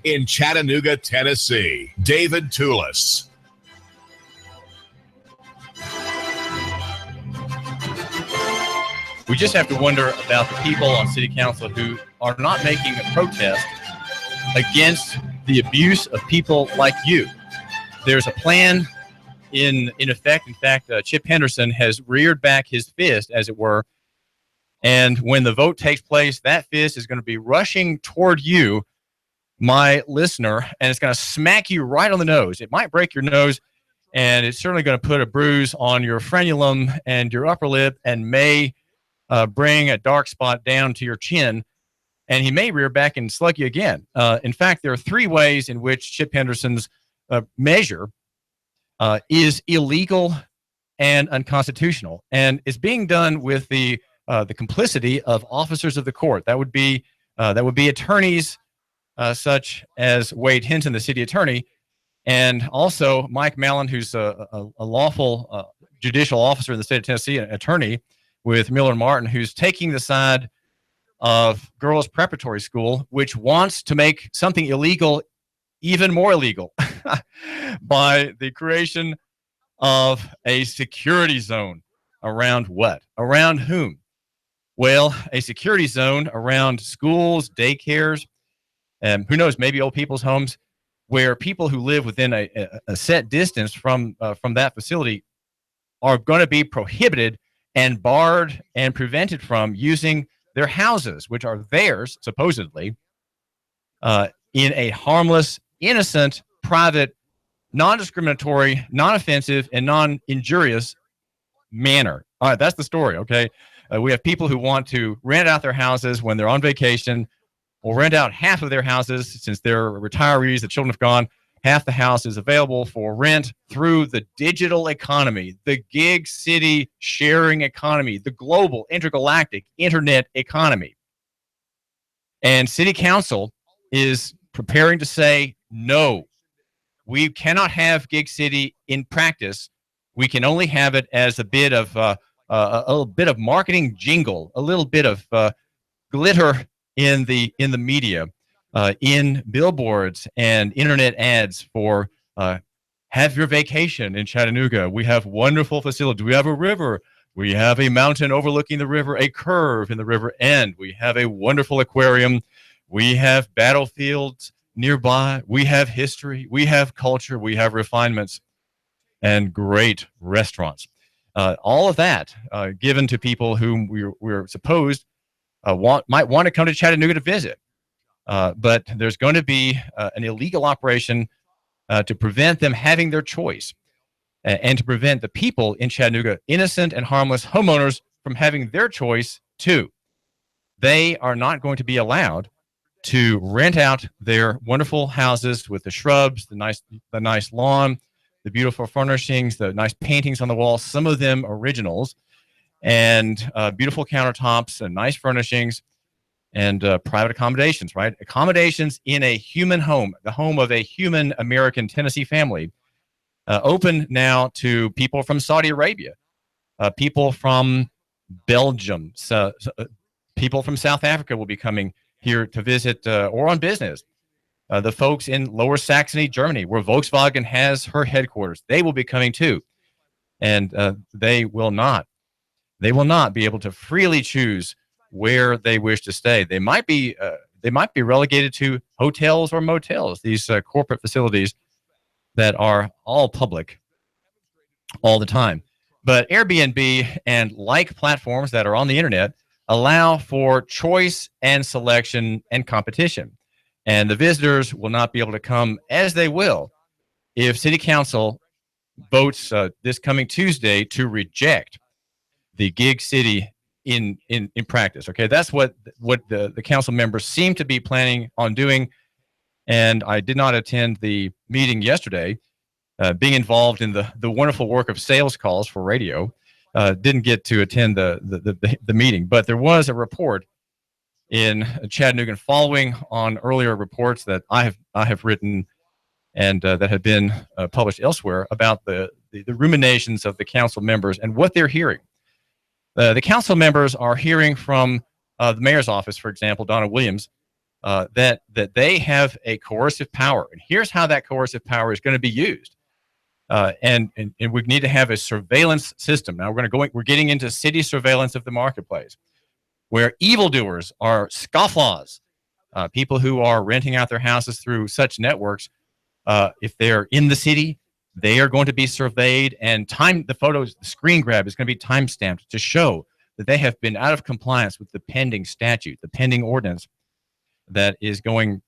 in Chattanooga, Tennessee, David Tulis. We just have to wonder about the people on city council who are not making a protest against the abuse of people like you. There's a plan in effect. In fact, Chip Henderson has reared back his fist, as it were. And when the vote takes place, that fist is going to be rushing toward you, my listener, and it's going to smack you right on the nose. It might break your nose, and it's certainly going to put a bruise on your frenulum and your upper lip, and may bring a dark spot down to your chin, and he may rear back and slug you again. In fact, there are three ways in which Chip Henderson's measure is illegal and unconstitutional, and it's being done with the complicity of officers of the court. That would be attorneys such as Wade Hinton, the city attorney, and also Mike Mallon, who's a lawful judicial officer in the state of Tennessee, an attorney with Miller Martin, who's taking the side of girls' preparatory school, which wants to make something illegal even more illegal by the creation of a security zone. Around what? Around whom? Well, a security zone around schools, daycares, and who knows, maybe old people's homes, where people who live within a set distance from that facility are going to be prohibited and barred and prevented from using their houses, which are theirs, supposedly, in a harmless, innocent, private, non-discriminatory, non-offensive, and non-injurious manner. All right, that's the story, okay? We have people who want to rent out their houses when they're on vacation, or rent out half of their houses since they're retirees, the children have gone. Half the house is available for rent through the digital economy, the gig city sharing economy, the global intergalactic internet economy. And city council is preparing to say, no, we cannot have gig city in practice. We can only have it as a bit of a little bit of marketing jingle, a little bit of glitter in the media. In billboards and internet ads for have your vacation in Chattanooga. We have wonderful facilities. We have a river. We have a mountain overlooking the river, a curve in the river end. We have a wonderful aquarium. We have battlefields nearby. We have history. We have culture. We have refinements and great restaurants. All of that given to people whom we're supposed might want to come to Chattanooga to visit. But there's going to be an illegal operation to prevent them having their choice and to prevent the people in Chattanooga, innocent and harmless homeowners, from having their choice too. They are not going to be allowed to rent out their wonderful houses with the shrubs, the nice lawn, the beautiful furnishings, the nice paintings on the wall, some of them originals, and beautiful countertops and nice furnishings. And private accommodations, right? Accommodations in a human home, the home of a human American Tennessee family, open now to people from Saudi Arabia, people from Belgium, people from South Africa will be coming here to visit or on business. The folks in Lower Saxony, Germany, where Volkswagen has her headquarters, they will be coming too. And they will not be able to freely choose where they wish to stay. They might be relegated to hotels or motels, these corporate facilities that are all public all the time. But Airbnb and like platforms that are on the internet allow for choice and selection and competition. And the visitors will not be able to come as they will if City Council votes this coming Tuesday to reject the gig city in practice. Okay, that's what the council members seem to be planning on doing. And I did not attend the meeting yesterday, being involved in the wonderful work of sales calls for radio. Didn't get to attend the meeting, but there was a report in Chattanooga following on earlier reports that I have written and that have been published elsewhere about the ruminations of the council members and what they're hearing. The council members are hearing from the mayor's office, for example, Donna Williams, that they have a coercive power. And here's how that coercive power is going to be used. And we need to have a surveillance system. Now we're getting into city surveillance of the marketplace, where evildoers are scofflaws, people who are renting out their houses through such networks. If they're in the city, they are going to be surveyed, and the photos, the screen grab is going to be time stamped to show that they have been out of compliance with the pending statute, the pending ordinance that is going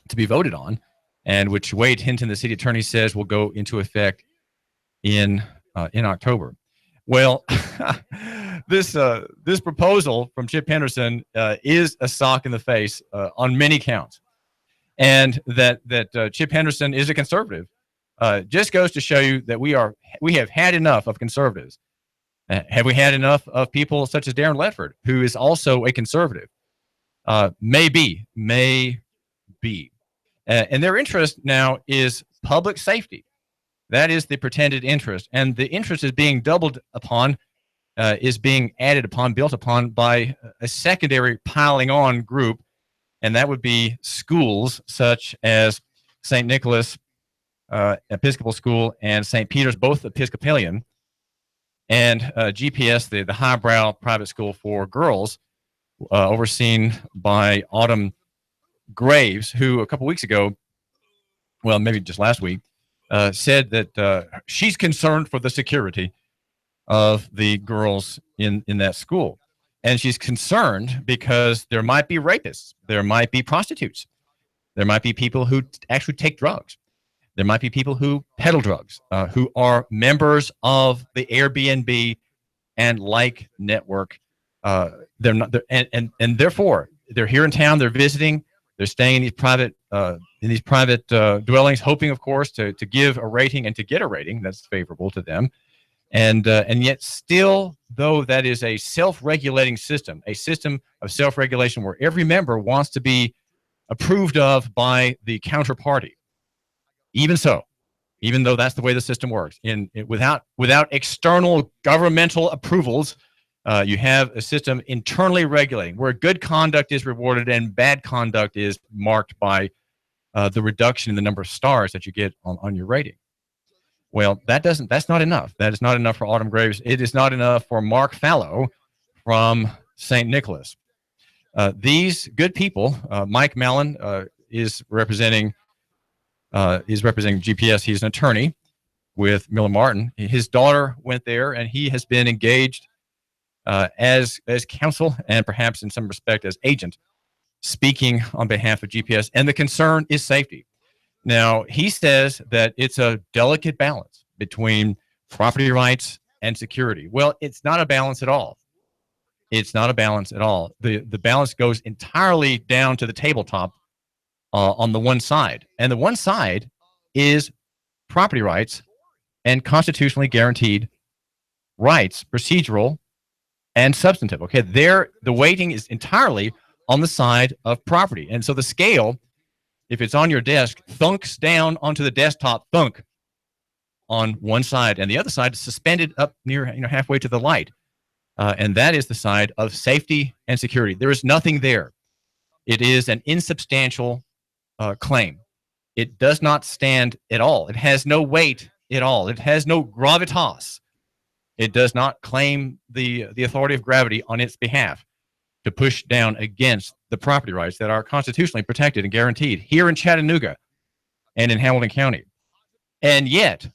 to be voted on, and which Wade Hinton, the city attorney, says will go into effect in October. Well, this proposal from Chip Henderson is a sock in the face on many counts, and that Chip Henderson is a conservative just goes to show you that we have had enough of conservatives. Have we had enough of people such as Darren Ledford, who is also a conservative? Maybe. And their interest now is public safety. That is the pretended interest. And the interest is being doubled upon, is being added upon, built upon by a secondary piling on group. And that would be schools such as St. Nicholas Episcopal School and St. Peter's, both Episcopalian, and GPS, the highbrow private school for girls, overseen by Autumn Graves, who a couple weeks ago, well, maybe just last week, said that she's concerned for the security of the girls in that school. And she's concerned because there might be rapists, there might be prostitutes, there might be people who actually take drugs, there might be people who peddle drugs, who are members of the Airbnb and like network. They're not, and therefore they're here in town, they're visiting, they're staying in these private dwellings, hoping, of course, to give a rating and to get a rating that's favorable to them. And yet still, though that is a self-regulating system, a system of self-regulation where every member wants to be approved of by the counterparty. Even so, even though that's the way the system works, without external governmental approvals, you have a system internally regulating where good conduct is rewarded and bad conduct is marked by the reduction in the number of stars that you get on your rating. Well, that's not enough. That is not enough for Autumn Graves. It is not enough for Mark Fallow from St. Nicholas. These good people, Mike Mallon is representing GPS. He's an attorney with Miller Martin. His daughter went there, and he has been engaged as counsel and perhaps in some respect as agent, speaking on behalf of GPS. And the concern is safety. Now, he says that it's a delicate balance between property rights and security. Well, it's not a balance at all. It's not a balance at all. The balance goes entirely down to the tabletop on the one side. And the one side is property rights and constitutionally guaranteed rights, procedural and substantive. Okay, the weighting is entirely on the side of property. And so the scale, if it's on your desk, thunks down onto the desktop, thunk on one side, and the other side is suspended up near halfway to the light. And that is the side of safety and security. There is nothing there. It is an insubstantial claim. It does not stand at all. It has no weight at all. It has no gravitas. It does not claim the authority of gravity on its behalf to push down against the property rights that are constitutionally protected and guaranteed here in Chattanooga and in Hamilton County. And yet,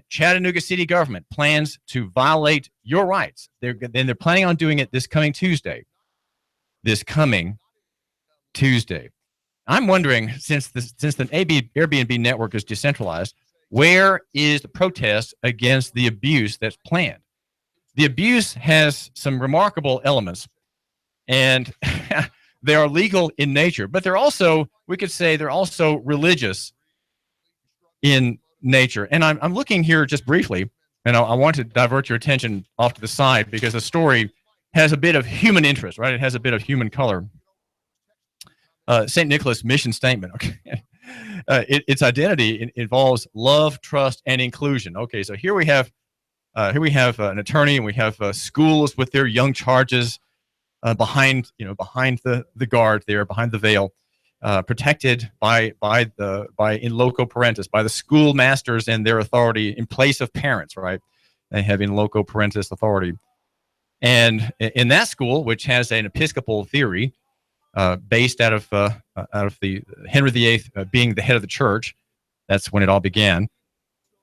Chattanooga city government plans to violate your rights. They're planning on doing it this coming Tuesday. I'm wondering, since the Airbnb network is decentralized, where is the protest against the abuse that's planned? The abuse has some remarkable elements, and they are legal in nature, but they're also religious in nature. And I'm looking here just briefly, and I want to divert your attention off to the side because the story has a bit of human interest, right? It has a bit of human color. St. Nicholas mission statement. Okay. Its identity involves love, trust, and inclusion. Okay, so here we have an attorney, and we have schools with their young charges behind the guard there, behind the veil, protected by in loco parentis, by the schoolmasters and their authority in place of parents, right? They have in loco parentis authority. And in that school, which has an Episcopal theory based out of the Henry VIII being the head of the church, that's when it all began,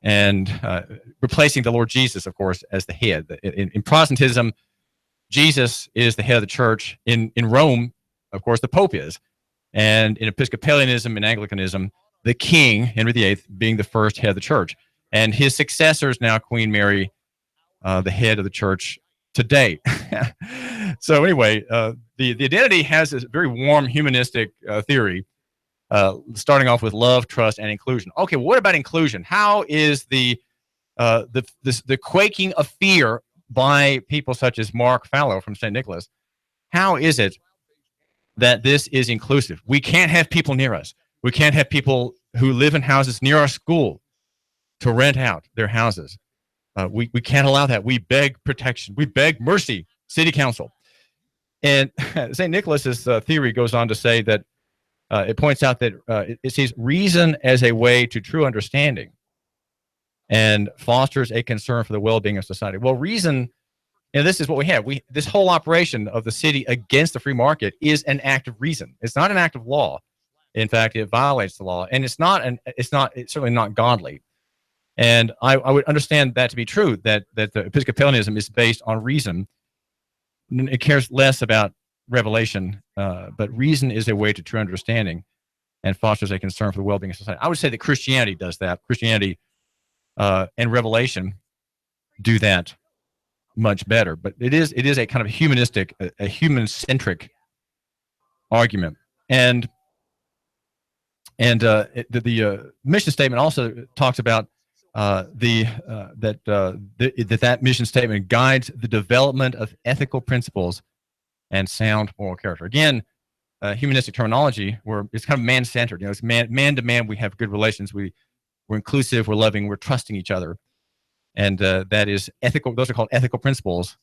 and replacing the Lord Jesus, of course, as the head. In Protestantism, Jesus is the head of the church. In Rome, of course, the Pope is. And in Episcopalianism and Anglicanism, the king, Henry VIII, being the first head of the church. And his successors now, Queen Mary, the head of the church today. So anyway, the identity has this very warm humanistic theory, starting off with love, trust, and inclusion. Okay, what about inclusion? How is the quaking of fear by people such as Mark Fallow from St. Nicholas, how is it that this is inclusive? We can't have people near us. We can't have people who live in houses near our school to rent out their houses. We can't allow that. We beg protection. We beg mercy, city council. And St. Nicholas's theory goes on to say that it points out that it sees reason as a way to true understanding and fosters a concern for the well-being of society. Well, reason, and this is what we have. This whole operation of the city against the free market is an act of reason. It's not an act of law. In fact, it violates the law, and it's certainly not godly. And I would understand that to be true, that the Episcopalianism is based on reason. It cares less about revelation, but reason is a way to true understanding and fosters a concern for the well-being of society. I would say that Christianity does that. Christianity and revelation do that much better. But it is a kind of humanistic, a human-centric argument. And the mission statement also talks about that mission statement guides the development of ethical principles and sound moral character. Again, humanistic terminology, where it's kind of man-centered. It's man to man. We have good relations. We're inclusive. We're loving. We're trusting each other, and that is ethical. Those are called ethical principles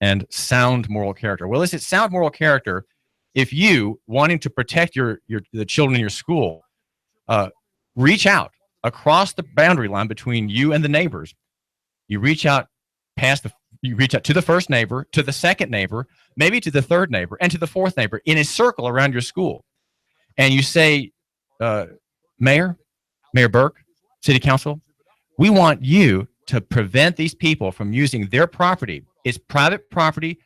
and sound moral character. Well, is it sound moral character if you, wanting to protect the children in your school, reach out across the boundary line between you and the neighbors? You reach out you reach out to the first neighbor, to the second neighbor, maybe to the third neighbor, and to the fourth neighbor in a circle around your school. And you say, Mayor Burke, City Council, we want you to prevent these people from using their property. It's private property.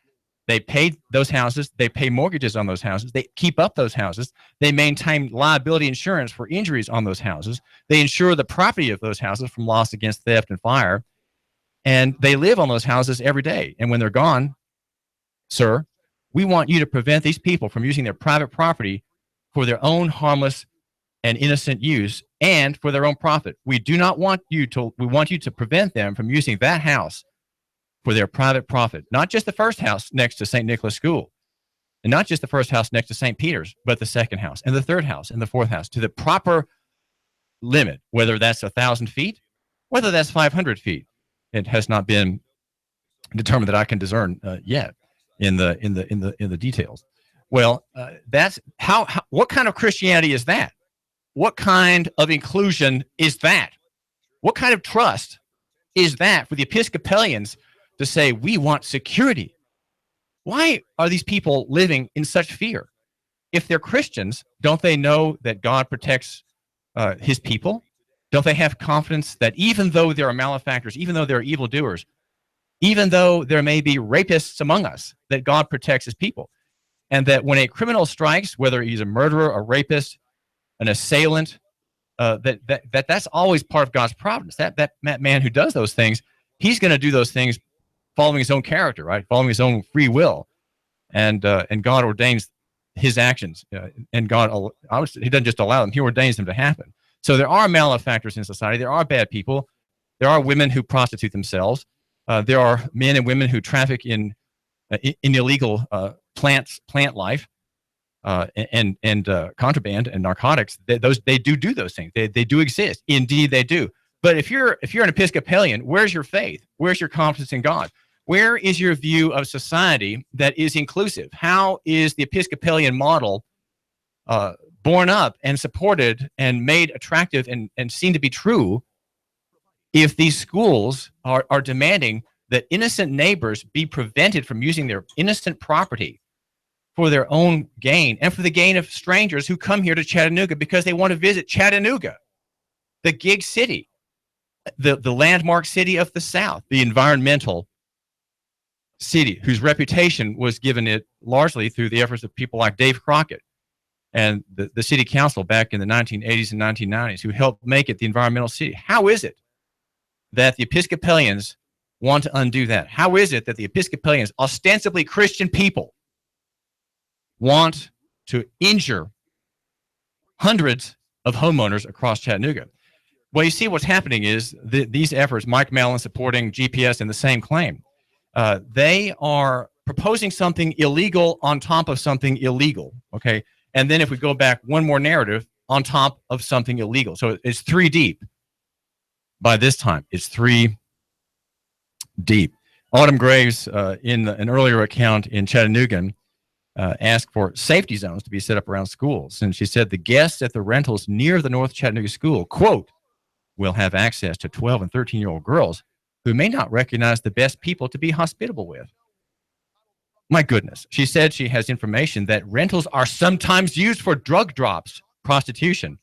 They pay those houses. They pay mortgages on those houses. They keep up those houses. They maintain liability insurance for injuries on those houses. They insure the property of those houses from loss against theft and fire. And they live on those houses every day. And when they're gone, sir, we want you to prevent these people from using their private property for their own harmless and innocent use and for their own profit. We want you to prevent them from using that house for their private profit. Not just the first house next to St. Nicholas School, and not just the first house next to St. Peter's, but the second house and the third house and the fourth house, to the proper limit, whether that's 1,000 feet, whether that's 500 feet. It has not been determined that I can discern yet in the details. Well, that's how. What kind of Christianity is that? What kind of inclusion is that? What kind of trust is that for the Episcopalians to say, we want security? Why are these people living in such fear? If they're Christians, don't they know that God protects his people? Don't they have confidence that even though there are malefactors, even though there are evildoers, even though there may be rapists among us, that God protects his people? And that when a criminal strikes, whether he's a murderer, a rapist, an assailant, that's always part of God's providence. That man who does those things, he's going to do those things following his own character, right? Following his own free will. And God ordains his actions. And God, he doesn't just allow them, he ordains them to happen. So there are malefactors in society. There are bad people. There are women who prostitute themselves. There are men and women who traffic in illegal plant life and contraband and narcotics. They do those things. They do exist. Indeed, they do. But if you're an Episcopalian, where's your faith? Where's your confidence in God? Where is your view of society that is inclusive? How is the Episcopalian model borne up and supported and made attractive and seen to be true if these schools are demanding that innocent neighbors be prevented from using their innocent property for their own gain and for the gain of strangers who come here to Chattanooga because they want to visit Chattanooga, the gig city, the landmark city of the South, the environmental city whose reputation was given it largely through the efforts of people like Dave Crockett and the city council back in the 1980s and 1990s who helped make it the environmental city. How is it that the Episcopalians want to undo that? How is it that the Episcopalians, ostensibly Christian people, want to injure hundreds of homeowners across Chattanooga? Well, you see what's happening is these efforts, Mike Mellon supporting GPS in the same claim, they are proposing something illegal on top of something illegal, okay? And then if we go back one more narrative on top of something illegal. So it's three deep by this time. It's three deep. Autumn Graves, in an earlier account in Chattanooga, asked for safety zones to be set up around schools. And she said the guests at the rentals near the North Chattanooga school, quote, will have access to 12 and 13-year-old girls who may not recognize the best people to be hospitable with. My goodness. She said she has information that rentals are sometimes used for drug drops, prostitution,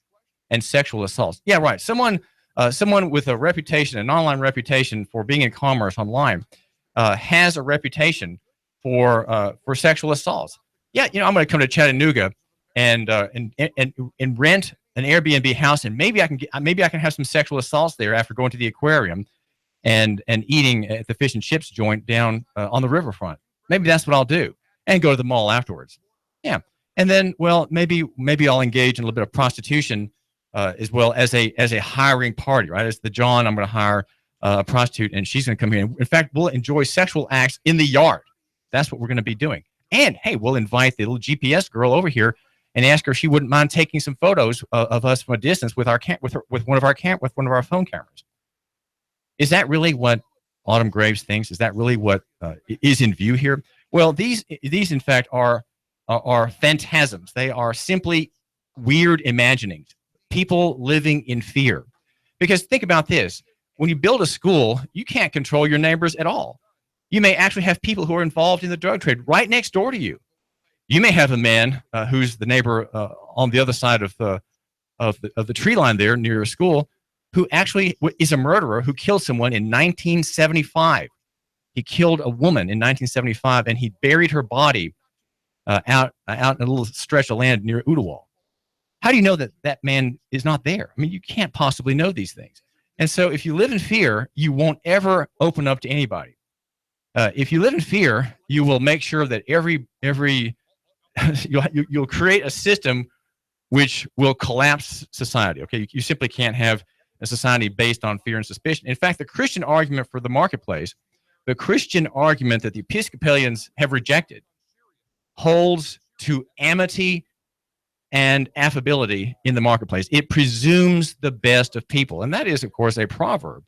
and sexual assaults. Yeah, right. Someone with a reputation, an online reputation for being in commerce online, has a reputation for sexual assaults. Yeah, I'm going to come to Chattanooga and rent an Airbnb house, and maybe I can have some sexual assaults there after going to the aquarium and eating at the fish and chips joint down on the riverfront. Maybe that's what I'll do, and go to the mall afterwards. Yeah, and then maybe I'll engage in a little bit of prostitution as well as a hiring party, right? As the John, I'm going to hire a prostitute, and she's going to come here. In fact, we'll enjoy sexual acts in the yard. That's what we're going to be doing. And hey, we'll invite the little GPS girl over here and ask her if she wouldn't mind taking some photos of us from a distance with one of our phone cameras. Is that really what Autumn Graves thinks? Is that really what is in view here? Well, these in fact are phantasms. They are simply weird imaginings. People living in fear. Because think about this: when you build a school, you can't control your neighbors at all. You may actually have people who are involved in the drug trade right next door to you. You may have a man who's the neighbor on the other side of the tree line there near your school, who actually is a murderer who killed someone in 1975. He killed a woman in 1975, and he buried her body out in a little stretch of land near Ooltewah. How do you know that man is not there? I mean, you can't possibly know these things. And so if you live in fear, you won't ever open up to anybody. If you live in fear, you will make sure that you'll create a system which will collapse society. Okay, you simply can't have a society based on fear and suspicion. In fact, the Christian argument for the marketplace, the Christian argument that the Episcopalians have rejected, holds to amity and affability in the marketplace. It presumes the best of people, and that is, of course, a proverb.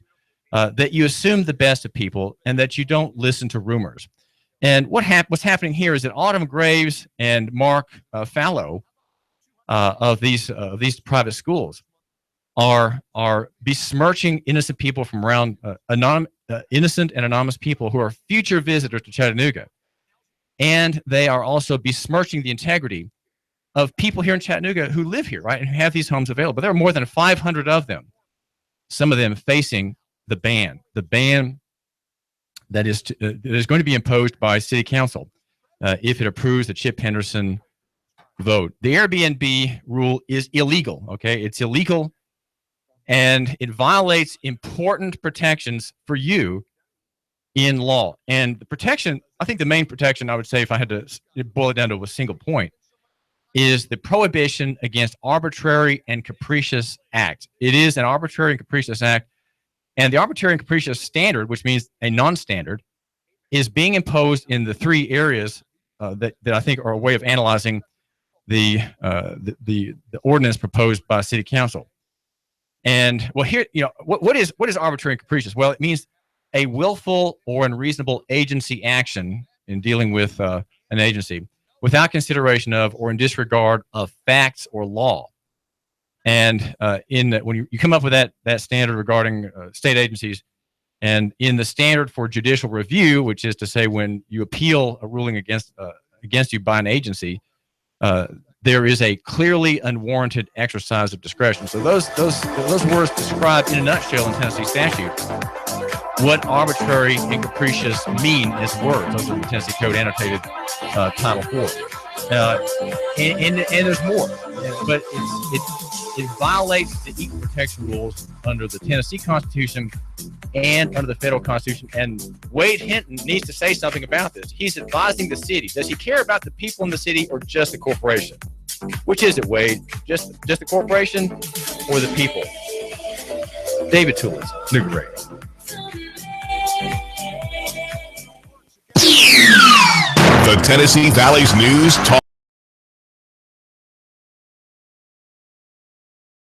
That you assume the best of people and that you don't listen to rumors. And what's happening here is that Autumn Graves and Mark Fallow of these private schools are besmirching innocent people from around innocent and anonymous people who are future visitors to Chattanooga. And they are also besmirching the integrity of people here in Chattanooga who live here, right, and who have these homes available. There are more than 500 of them, some of them facing the ban that is going to be imposed by City Council if it approves the Chip Henderson vote. The Airbnb rule is illegal, okay? It's illegal, and it violates important protections for you in law. And the protection, I think the main protection, I would say, if I had to boil it down to a single point, is the prohibition against arbitrary and capricious acts. It is an arbitrary and capricious act. And the arbitrary and capricious standard, which means a non-standard, is being imposed in the three areas that I think are a way of analyzing the ordinance proposed by City Council. And well, here, what is arbitrary and capricious? Well, it means a willful or unreasonable agency action in dealing with an agency without consideration of or in disregard of facts or law. And when you come up with that standard regarding state agencies, and in the standard for judicial review, which is to say when you appeal a ruling against you by an agency, there is a clearly unwarranted exercise of discretion. So those words describe in a nutshell in Tennessee statute what arbitrary and capricious mean as words. Those are the Tennessee Code annotated Title 4. And there's more, but it violates the equal protection rules under the Tennessee Constitution and under the federal Constitution. And Wade Hinton needs to say something about this. He's advising the city. Does he care about the people in the city or just the corporation? Which is it, Wade? Just the corporation or the people? David Tulis, Nooga Radio. The Tennessee Valley's News Talk